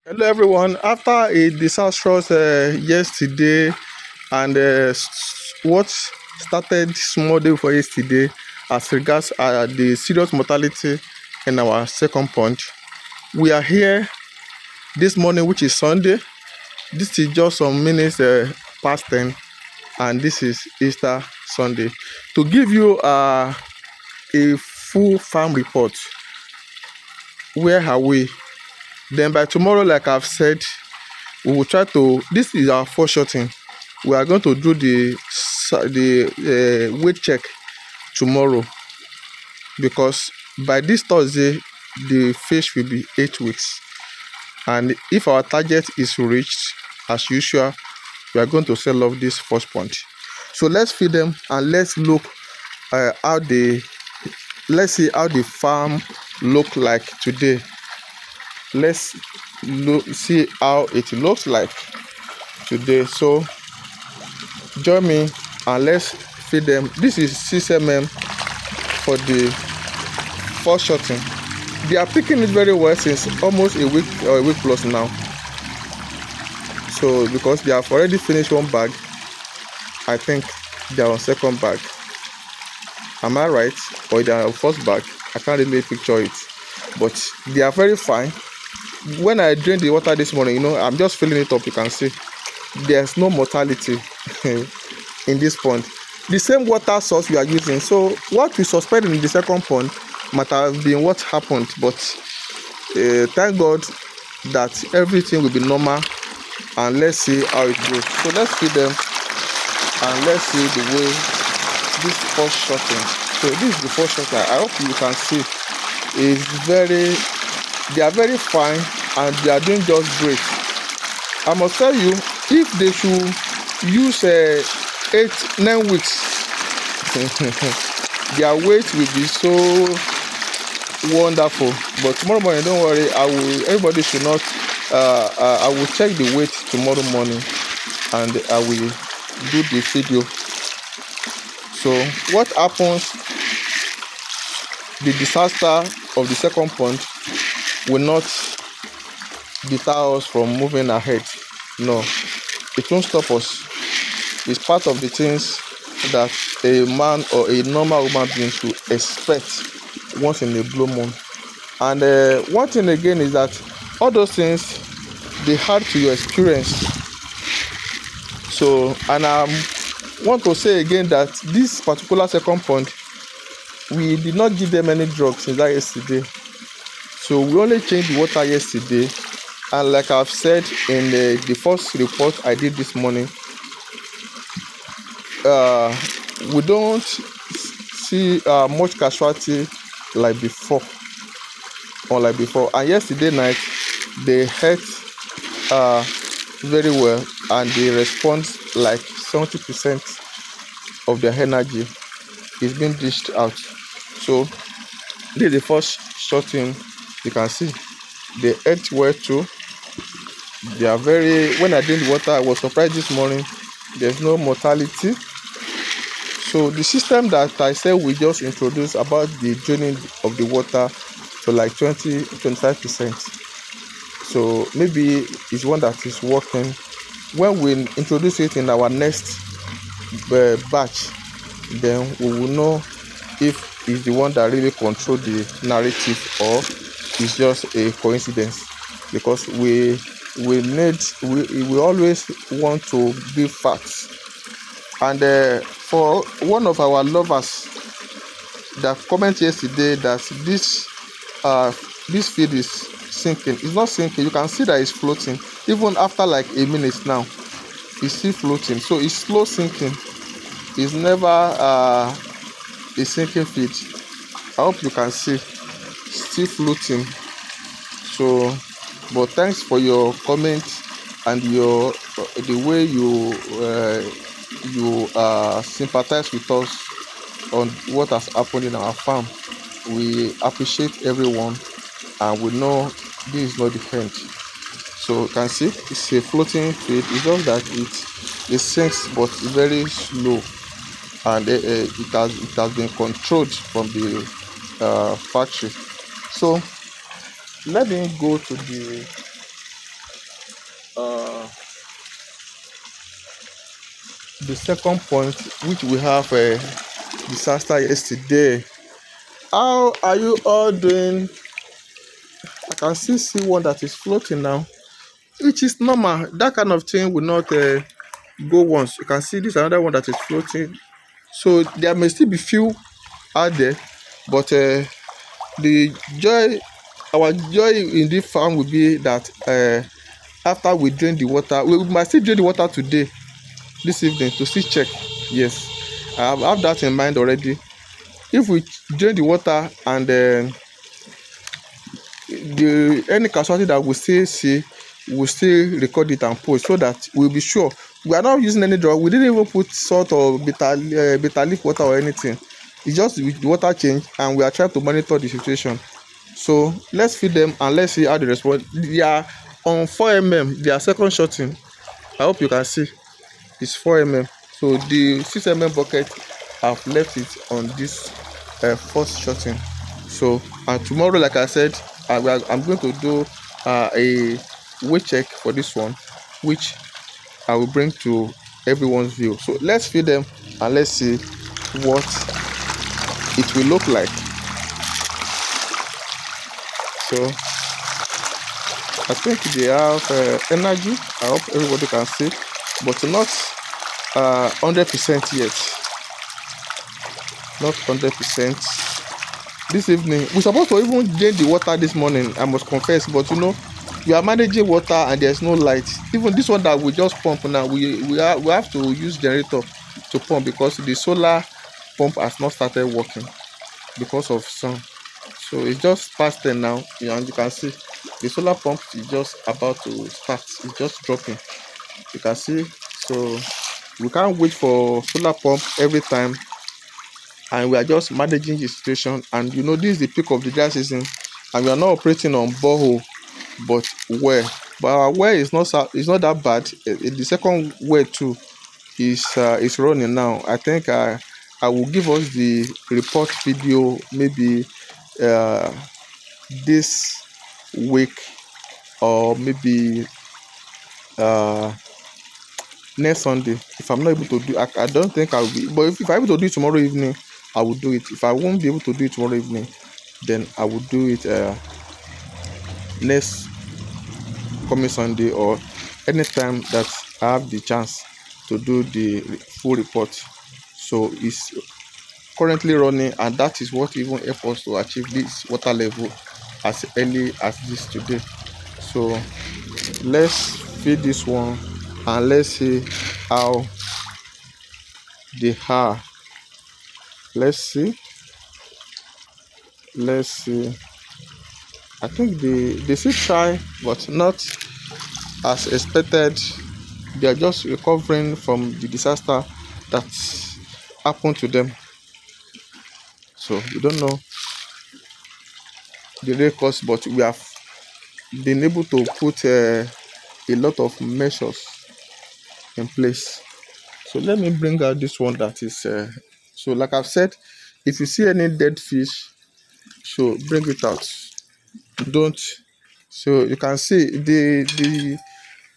Hello, everyone. After a disastrous yesterday and what started small day for yesterday, as regards the serious mortality in our second pond, we are here this morning, which is Sunday. This is just some minutes past 10, and this is Easter Sunday. To give you a full farm report, where are we? Then by tomorrow, like I've said, we will try to. This is our first shotting. We are going to do the weight check tomorrow, because by this Thursday the fish will be 8 weeks, and if our target is reached, as usual, we are going to sell off this first pond. So let's feed them and let's look how the let's see how the farm look like today. Let's see how it looks like today. So join me and let's feed them. This is 6 for the first shotting. They are picking it very well since almost a week or a week plus now. So because they have already finished one bag, I think they are on second bag. Am I right? Or they are on first bag? I can't really picture it, but they are very fine. When I drained the water this morning, I'm just filling it up. You can see there's no mortality in this pond. The same water source we are using. So what we suspected in the second pond might have been what happened, but thank God that everything will be normal, and let's see how it goes. So let's feed them and let's see the way this first shotting. So this is the first shotting. I hope you can see they are very fine and they are doing just great. I must tell you, if they should use 8-9 weeks, their weight will be so wonderful. But tomorrow morning, don't worry, everybody should not I will check the weight tomorrow morning and I will do the video. So what happens, the disaster of the second pond will not deter us from moving ahead. No, it won't stop us. It's part of the things that a man or a normal human being should expect once in a blue moon. And one thing again is that all those things, they add to your experience. So, and I want to say again that this particular second pond, we did not give them any drugs since that yesterday. So we only changed the water yesterday, and like I've said in the first report I did this morning, we don't see much casualty like before. And yesterday night they ate very well, and they respond like 70% of their energy is being dished out. So this is the first shotting. You can see they ate well too. They are when I drink water, I was surprised this morning, there's no mortality. So the system that I said we just introduced about the draining of the water to like 20-25%. So maybe it's one that is working. When we introduce it in our next batch, then we will know if it's the one that really controls the narrative or it's just a coincidence. Because we always want to give facts. And for one of our lovers that commented yesterday that this feed is sinking, it's not sinking. You can see that it's floating. Even after like a minute now, it's still floating. So it's slow sinking. It's never a sinking feed. I hope you can see, still floating. So, but thanks for your comment and the way you sympathize with us on what has happened in our farm. We appreciate everyone, and we know this is not the end. So you can see it's a floating feed. It's just that it sinks, but very slow, and it has been controlled from the factory. So let me go to the uh, the second point, which we have a disaster yesterday. How are you all doing? I can still see one that is floating now, which is normal. That kind of thing will not go once. You can see this another one that is floating. So there may still be few out there, but the joy, our joy in this farm will be that after we drain the water, we might still drain the water today, this evening, to still check. Yes, I have that in mind already. If we drain the water and the any casualty that we still see, we still record it and post, so that we'll be sure we are not using any drug. We didn't even put salt or bitter leaf water or anything. It's just the water change, and we are trying to monitor the situation. So let's feed them and let's see how they respond. They are on 4 mm. Their second shotting, I hope you can see, is 4 mm. So the 6 mm bucket, I've left it on this first shotting. So and tomorrow, like I said, I'm going to do a weight check for this one, which I will bring to everyone's view. So let's feed them and let's see what it will look like. So I think they have energy. I hope everybody can see, but not 100% yet. Not 100%. This evening we're supposed to even drain the water this morning, I must confess, but we are managing water and there's no light. Even this one that we just pump now, we have to use generator to pump, because the solar pump has not started working because of sun. So it's just past 10 now, and you can see the solar pump is just about to start. It's just dropping, you can see. So we can't wait for solar pump every time, and we are just managing the situation. And this is the peak of the dry season, and we are not operating on borehole but well. But our well is not that bad. The second well too is running now. I think I will give us the report video maybe this week, or maybe next Sunday. If I'm not able to do, I don't think I will be, but if I'm able to do it tomorrow evening, I will do it. If I won't be able to do it tomorrow evening, then I will do it next coming Sunday, or anytime that I have the chance to do the full report. So it's currently running, and that is what even help us to achieve this water level as early as this today. So let's feed this one and let's see how they are. Let's see. I think they still try, but not as expected. They are just recovering from the disaster that happened to them. So we don't know the real cause, but we have been able to put a lot of measures in place. So let me bring out this one that is so like I've said, if you see any dead fish, so bring it out. Don't. So you can see the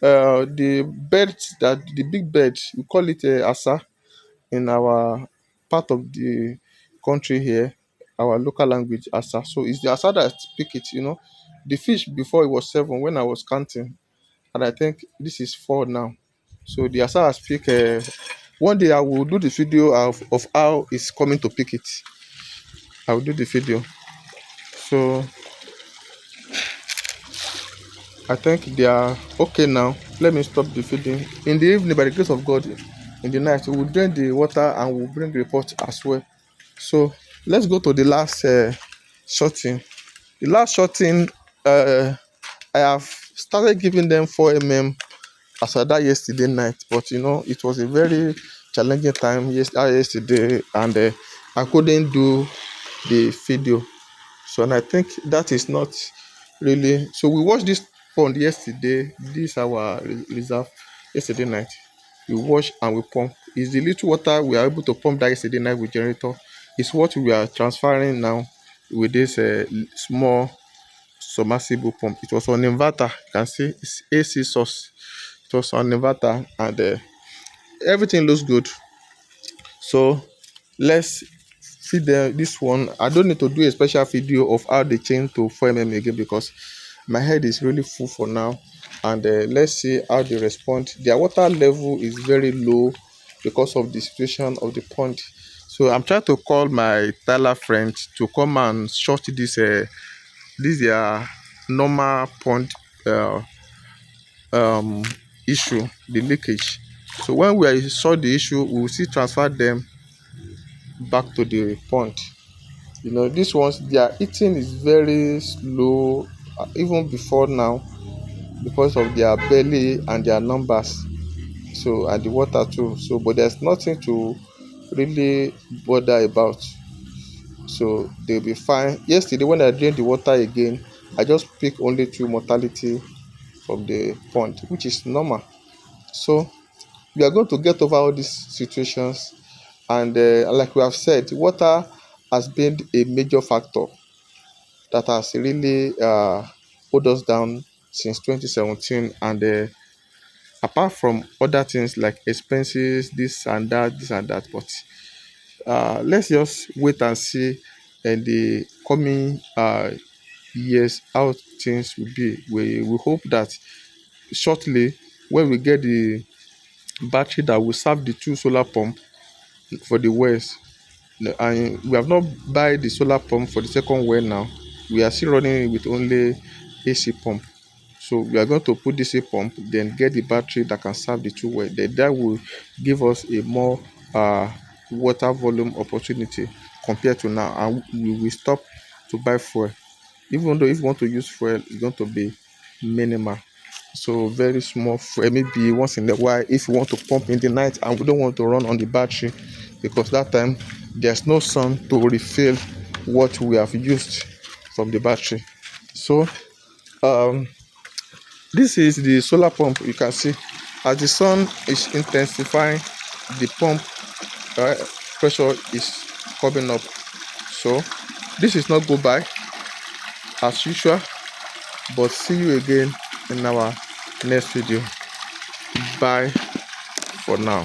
bird, that the big bird, we call it asa in our part of the country here, our local language, asa. So it's the asa that pick it. The fish before, it was 7 when I was counting, and I think this is 4 now. So the asa has pick. One day I will do the video of how it's coming to pick it. I will do the video. So I think they are okay now. Let me stop the feeding. In the evening, by the grace of God, in the night, we will drain the water and we'll bring report as well. So let's go to the last shotting. The last shotting, I have started giving them 4 mm as I that yesterday night, but it was a very challenging time yesterday, and I couldn't do the video. So, and I think that is not really. So we watched this pond yesterday. This our reserve yesterday night. We wash and we pump. Is the little water we are able to pump that yesterday night with generator. Is what we are transferring now with this small submersible pump. It was on inverter. You can see it's AC source. It was on inverter, and everything looks good. So let's feed this one. I don't need to do a special video of how they change to 4mm again, because my head is really full for now. And let's see how they respond. Their water level is very low because of the situation of the pond. So I'm trying to call my Tyler friend to come and short this normal pond uh, issue, the leakage. So when we sort the issue, we will still transfer them back to the pond. You know, these ones, their eating is very slow, even before now, because of their belly and their numbers. So, and the water too. So, but there's nothing to really bother about. So they'll be fine. Yesterday when I drained the water again, I just picked only 2 mortality from the pond, which is normal. So we are going to get over all these situations. And like we have said, water has been a major factor that has really hold us down since 2017. And apart from other things like expenses, this and that, but let's just wait and see in the coming years how things will be. We hope that shortly, when we get the battery that will serve the 2 solar pump for the wells, and we have not buy the solar pump for the second well now. We are still running with only AC pump. So we are going to put this A pump, then get the battery that can serve the 2 wells. Then that will give us a more water volume opportunity compared to now, and we will stop to buy fuel. Even though if you want to use fuel, it's going to be minimal. So very small fuel, maybe once in a while if you want to pump in the night and we don't want to run on the battery, because that time there's no sun to refill what we have used from the battery. So this is the solar pump. You can see as the sun is intensifying, the pump pressure is coming up. So this is not goodbye as usual, but see you again in our next video. Bye for now.